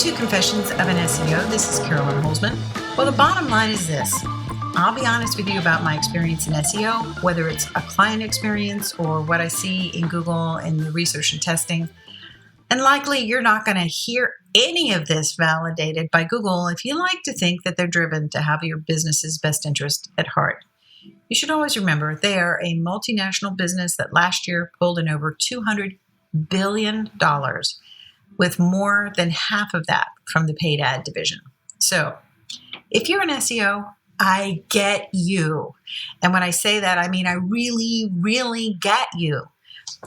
to Confessions of an SEO. This is Carolyn Holzman. Well, the bottom line is this. I'll be honest with you about my experience in SEO, whether it's a client experience or what I see in Google and the research and testing. And likely you're not going to hear any of this validated by Google if you like to think that they're driven to have your business's best interest at heart. You should always remember they are a multinational business that last year pulled in over $200 billion, with more than half of that from the paid ad division. So if you're an SEO, I get you. And when I say that, I mean I really, really get you.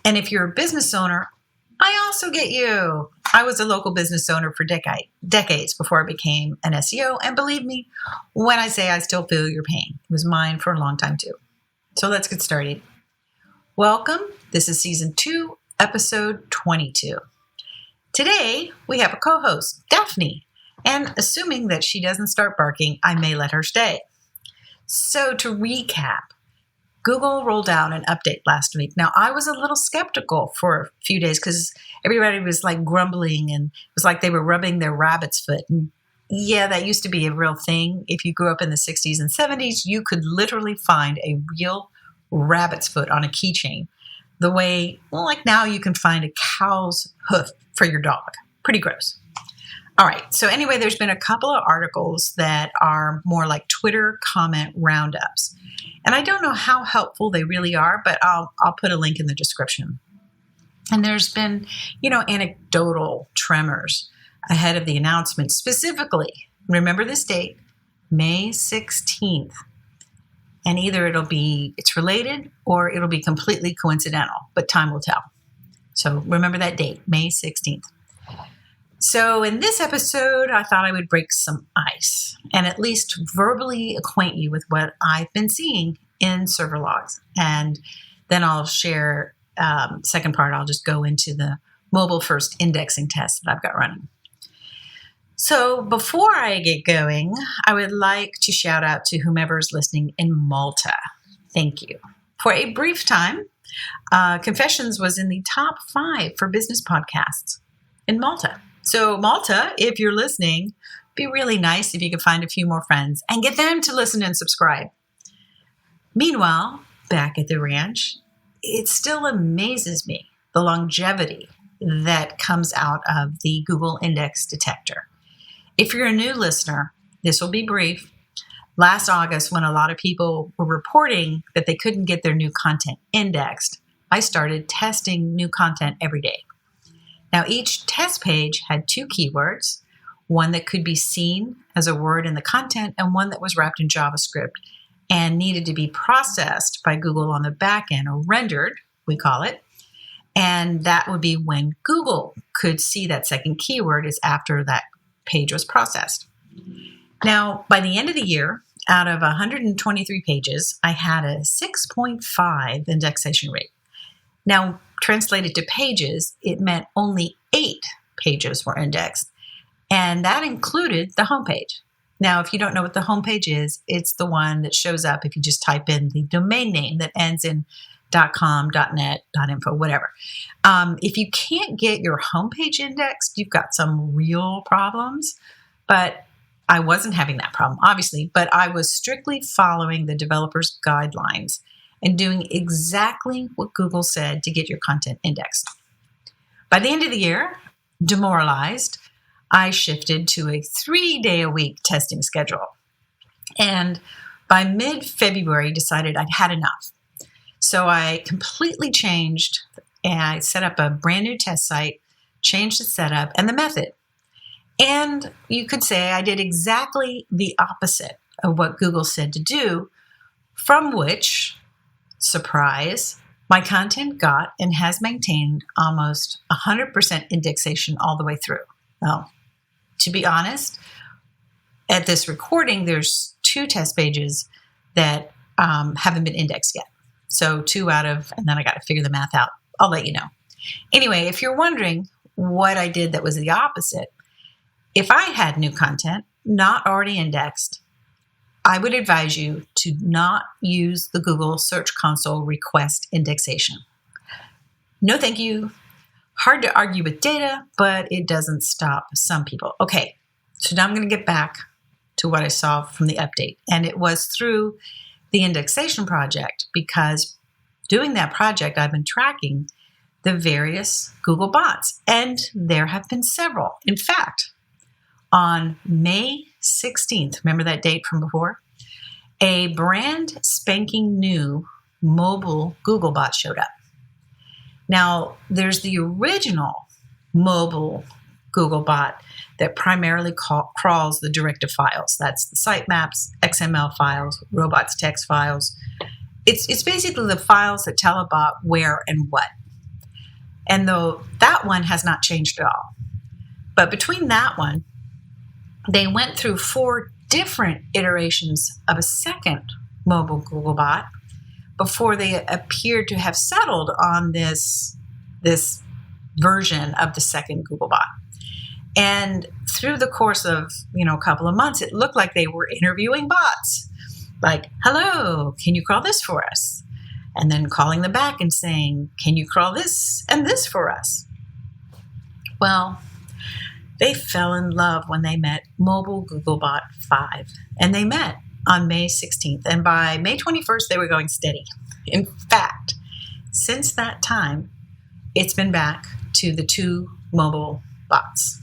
And if you're a business owner, I also get you. I was a local business owner for decades before I became an SEO. And believe me, when I say I still feel your pain, it was mine for a long time too. So let's get started. Welcome. This is season 2, episode 22. Today, we have a co-host, Daphne. And assuming that she doesn't start barking, I may let her stay. So to recap, Google rolled out an update last week. Now, I was a little skeptical for a few days because everybody was like grumbling and it was like they were rubbing their rabbit's foot. And yeah, that used to be a real thing. If you grew up in the 60s and 70s, you could literally find a real rabbit's foot on a keychain. The way, well, like now you can find a cow's hoof for your dog. Pretty gross. All right. So anyway, there's been a couple of articles that are more like Twitter comment roundups. And I don't know how helpful they really are, but I'll put a link in the description. And there's been, anecdotal tremors ahead of the announcement. Specifically, remember this date, May 16th. And either it's related or it'll be completely coincidental, but time will tell. So remember that date, May 16th. So in this episode, I thought I would break some ice and at least verbally acquaint you with what I've been seeing in server logs. And then I'll share, second part, I'll just go into the mobile first indexing test that I've got running. So before I get going, I would like to shout out to whomever's listening in Malta. Thank you. For a brief time, Confessions was in the top 5 for business podcasts in Malta. So Malta, if you're listening, it'd be really nice if you could find a few more friends and get them to listen and subscribe. Meanwhile, back at the ranch, it still amazes me the longevity that comes out of the Google Index Detector. If you're a new listener, this will be brief. Last August, when a lot of people were reporting that they couldn't get their new content indexed, I started testing new content every day. Now, each test page had 2 keywords, one that could be seen as a word in the content and one that was wrapped in JavaScript and needed to be processed by Google on the back end, or rendered, we call it. And that would be when Google could see that second keyword is after that page was processed. Now, by the end of the year, out of 123 pages, I had a 6.5 indexation rate. Now, translated to pages, it meant only 8 pages were indexed, and that included the homepage. Now, if you don't know what the homepage is, it's the one that shows up if you just type in the domain name that ends in .com, .net, .info, whatever. If you can't get your homepage indexed, you've got some real problems. But I wasn't having that problem, obviously, but I was strictly following the developer's guidelines and doing exactly what Google said to get your content indexed. By the end of the year, demoralized, I shifted to a 3-day-a-week testing schedule. And by mid-February, decided I'd had enough. So I completely changed and I set up a brand new test site, changed the setup and the method. And you could say I did exactly the opposite of what Google said to do, from which, surprise, my content got and has maintained almost 100% indexation all the way through. Well, to be honest, at this recording, there's 2 test pages that haven't been indexed yet. So 2 out of, and then I got to figure the math out. I'll let you know. Anyway, if you're wondering what I did that was the opposite, if I had new content not already indexed, I would advise you to not use the Google Search Console request indexation. No, thank you. Hard to argue with data, but it doesn't stop some people. Okay, so now I'm going to get back to what I saw from the update. And it was through the indexation project, because doing that project, I've been tracking the various Google bots, and there have been several. In fact, on May 16th, remember that date from before? A brand spanking new mobile Google bot showed up. Now, there's the original mobile Google bot that primarily crawls the directive files. That's the sitemaps, XML files, robots text files. It's basically the files that tell a bot where and what. And though that one has not changed at all. But between that one, they went through 4 different iterations of a second mobile Google bot before they appeared to have settled on this version of the second Google bot. And through the course of, a couple of months, it looked like they were interviewing bots. Like, hello, can you crawl this for us? And then calling them back and saying, can you crawl this and this for us? Well, they fell in love when they met Mobile Googlebot 5. And they met on May 16th. And by May 21st, they were going steady. In fact, since that time, it's been back to the 2 mobile bots.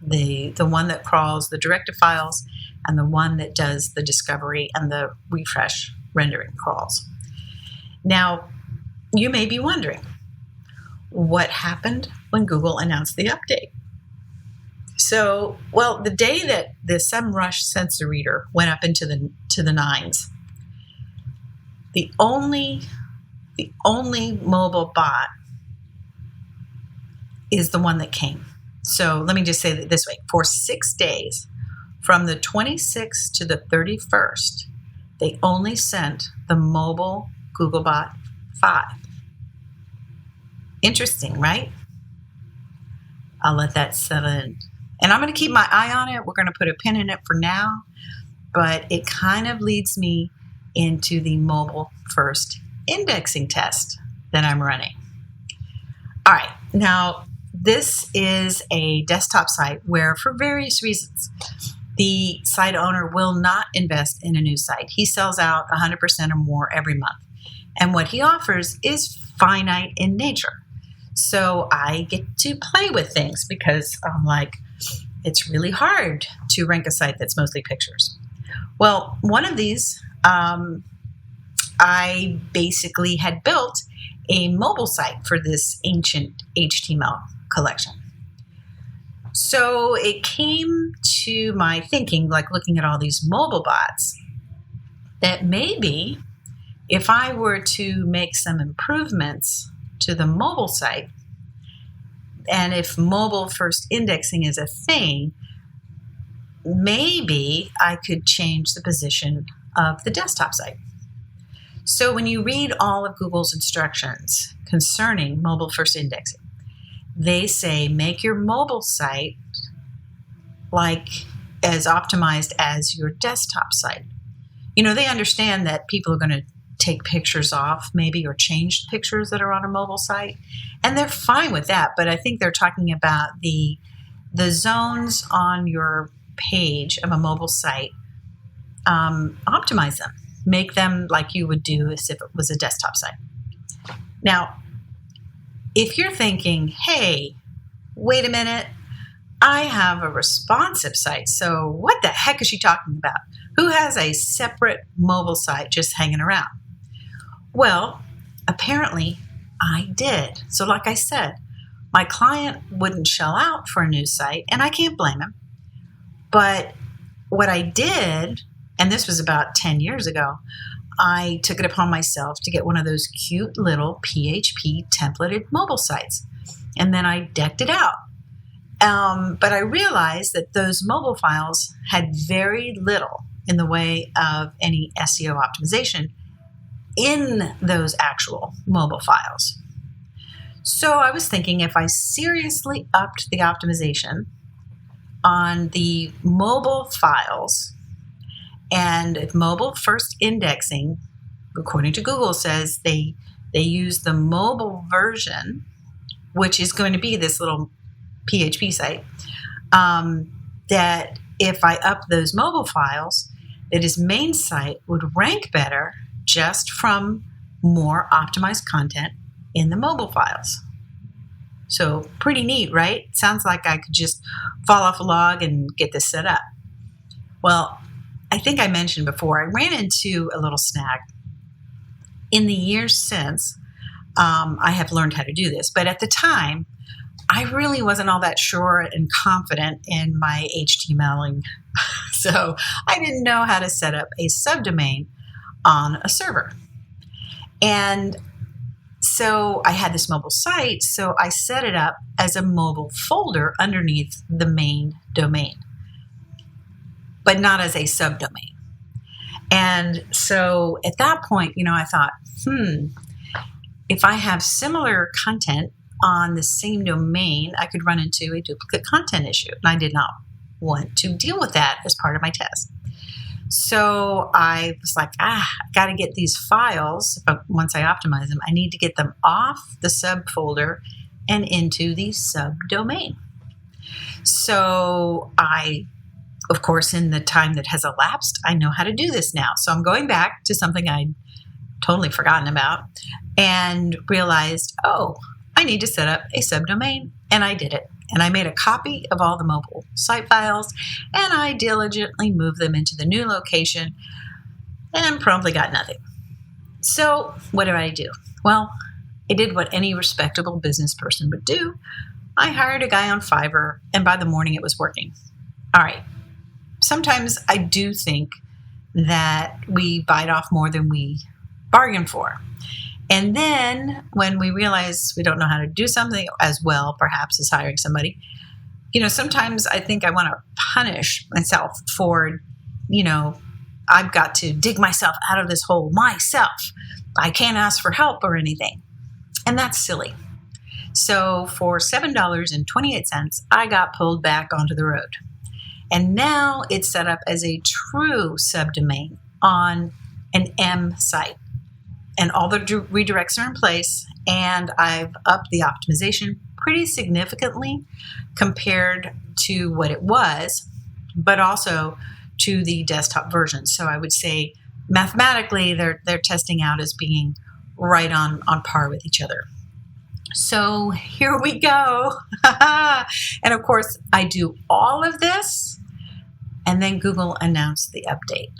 The one that crawls the directive files and the one that does the discovery and the refresh rendering crawls. Now, you may be wondering, what happened when Google announced the update? So, well, the day that the SEMrush sensor reader went up into the 9s, the only mobile bot is the one that came. So let me just say it this way. For 6 days, from the 26th to the 31st, they only sent the mobile Googlebot 5. Interesting, right? I'll let that settle in. And I'm going to keep my eye on it. We're going to put a pin in it for now. But it kind of leads me into the mobile first indexing test that I'm running. All right. Now, this is a desktop site where, for various reasons, the site owner will not invest in a new site. He sells out 100% or more every month. And what he offers is finite in nature. So I get to play with things because I'm like, it's really hard to rank a site that's mostly pictures. Well, one of these, I basically had built a mobile site for this ancient HTML collection. So it came to my thinking, like looking at all these mobile bots, that maybe if I were to make some improvements to the mobile site, and if mobile first indexing is a thing, maybe I could change the position of the desktop site. So when you read all of Google's instructions concerning mobile first indexing, they say make your mobile site like as optimized as your desktop site. They understand that people are going to take pictures off maybe or change pictures that are on a mobile site, and they're fine with that. But I think they're talking about the zones on your page of a mobile site, optimize them, make them like you would do as if it was a desktop site. Now, if you're thinking, hey, wait a minute, I have a responsive site, so what the heck is she talking about? Who has a separate mobile site just hanging around? Well, apparently I did. So like I said, my client wouldn't shell out for a new site, and I can't blame him. But what I did, and this was about 10 years ago, I took it upon myself to get one of those cute little PHP templated mobile sites. And then I decked it out. But I realized that those mobile files had very little in the way of any SEO optimization in those actual mobile files. So I was thinking, if I seriously upped the optimization on the mobile files, and if mobile first indexing, according to Google, says they use the mobile version which is going to be this little PHP site, that if I up those mobile files, that his main site would rank better just from more optimized content in the mobile files. So pretty neat, right? Sounds like I could just fall off a log and get this set up. Well, I think I mentioned before, I ran into a little snag. In the years since, I have learned how to do this, but at the time, I really wasn't all that sure and confident in my HTMLing. So I didn't know how to set up a subdomain on a server. And so I had this mobile site, so I set it up as a mobile folder underneath the main domain, but not as a subdomain. And so at that point, I thought, if I have similar content on the same domain, I could run into a duplicate content issue. And I did not want to deal with that as part of my test. So I was like, I got to get these files. But once I optimize them, I need to get them off the subfolder and into the subdomain. So I, of course, in the time that has elapsed, I know how to do this now. So I'm going back to something I'd totally forgotten about and realized, I need to set up a subdomain, and I did it. And I made a copy of all the mobile site files, and I diligently moved them into the new location and promptly got nothing. So what did I do? Well, I did what any respectable business person would do. I hired a guy on Fiverr, and by the morning it was working. All right. Sometimes I do think that we bite off more than we bargain for. And then when we realize we don't know how to do something as well, perhaps as hiring somebody, sometimes I think I want to punish myself for, I've got to dig myself out of this hole myself. I can't ask for help or anything. And that's silly. So for $7.28, I got pulled back onto the road. And now it's set up as a true subdomain on an M site. And all the redirects are in place, and I've upped the optimization pretty significantly compared to what it was, but also to the desktop version. So I would say mathematically they're testing out as being right on par with each other. So here we go. And of course, I do all of this, and then Google announced the update.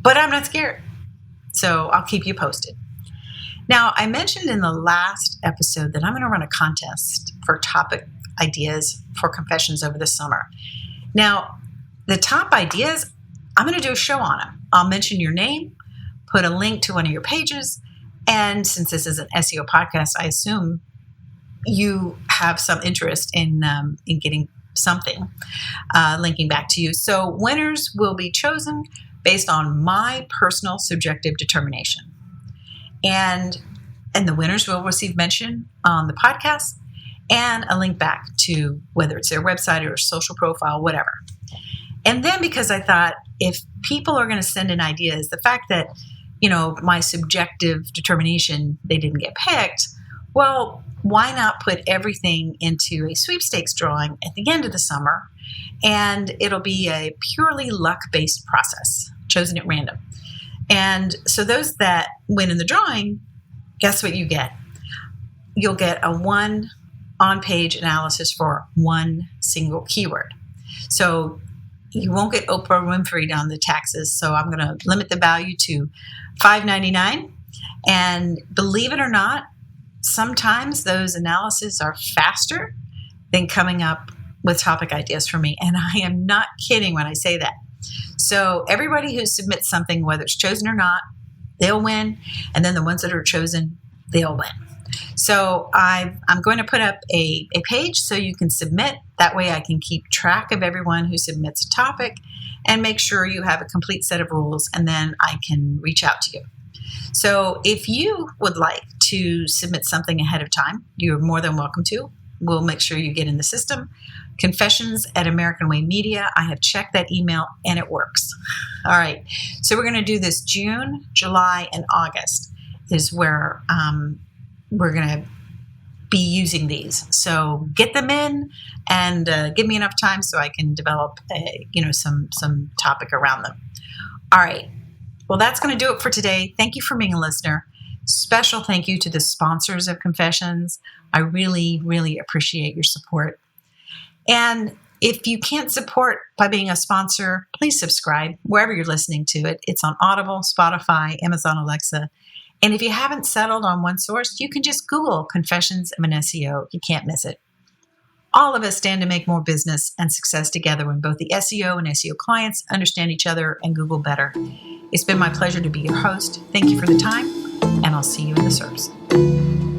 But I'm not scared. So I'll keep you posted. Now, I mentioned in the last episode that I'm going to run a contest for topic ideas for confessions over the summer. Now, the top ideas, I'm going to do a show on them. I'll mention your name, put a link to one of your pages, and since this is an SEO podcast, I assume you have some interest in getting something linking back to you. So winners will be chosen based on my personal subjective determination. And the winners will receive mention on the podcast and a link back to whether it's their website or social profile, whatever. And then because I thought if people are going to send in ideas, the fact that, my subjective determination, they didn't get picked, well, why not put everything into a sweepstakes drawing at the end of the summer? And it'll be a purely luck-based process, chosen at random. And so those that win in the drawing, guess what you get? You'll get a one on-page analysis for one single keyword. So you won't get Oprah Winfrey on the taxes. So I'm going to limit the value to $5.99. And believe it or not, sometimes those analyses are faster than coming up with topic ideas for me. And I am not kidding when I say that. So everybody who submits something, whether it's chosen or not, they'll win. And then the ones that are chosen, they'll win. So I'm going to put up a page so you can submit. That way I can keep track of everyone who submits a topic and make sure you have a complete set of rules, and then I can reach out to you. So if you would like to submit something ahead of time, you're more than welcome to. We'll make sure you get in the system. Confessions@American Way Media. I have checked that email and it works. All right. So we're going to do this June, July, and August is where we're going to be using these. So get them in and give me enough time so I can develop some topic around them. All right. Well, that's going to do it for today. Thank you for being a listener. Special thank you to the sponsors of Confessions. I really, really appreciate your support. And if you can't support by being a sponsor, please subscribe wherever you're listening to it. It's on Audible, Spotify, Amazon Alexa. And if you haven't settled on one source, you can just Google Confessions of an SEO. You can't miss it. All of us stand to make more business and success together when both the SEO and SEO clients understand each other and Google better. It's been my pleasure to be your host. Thank you for the time, and I'll see you in the SERPs.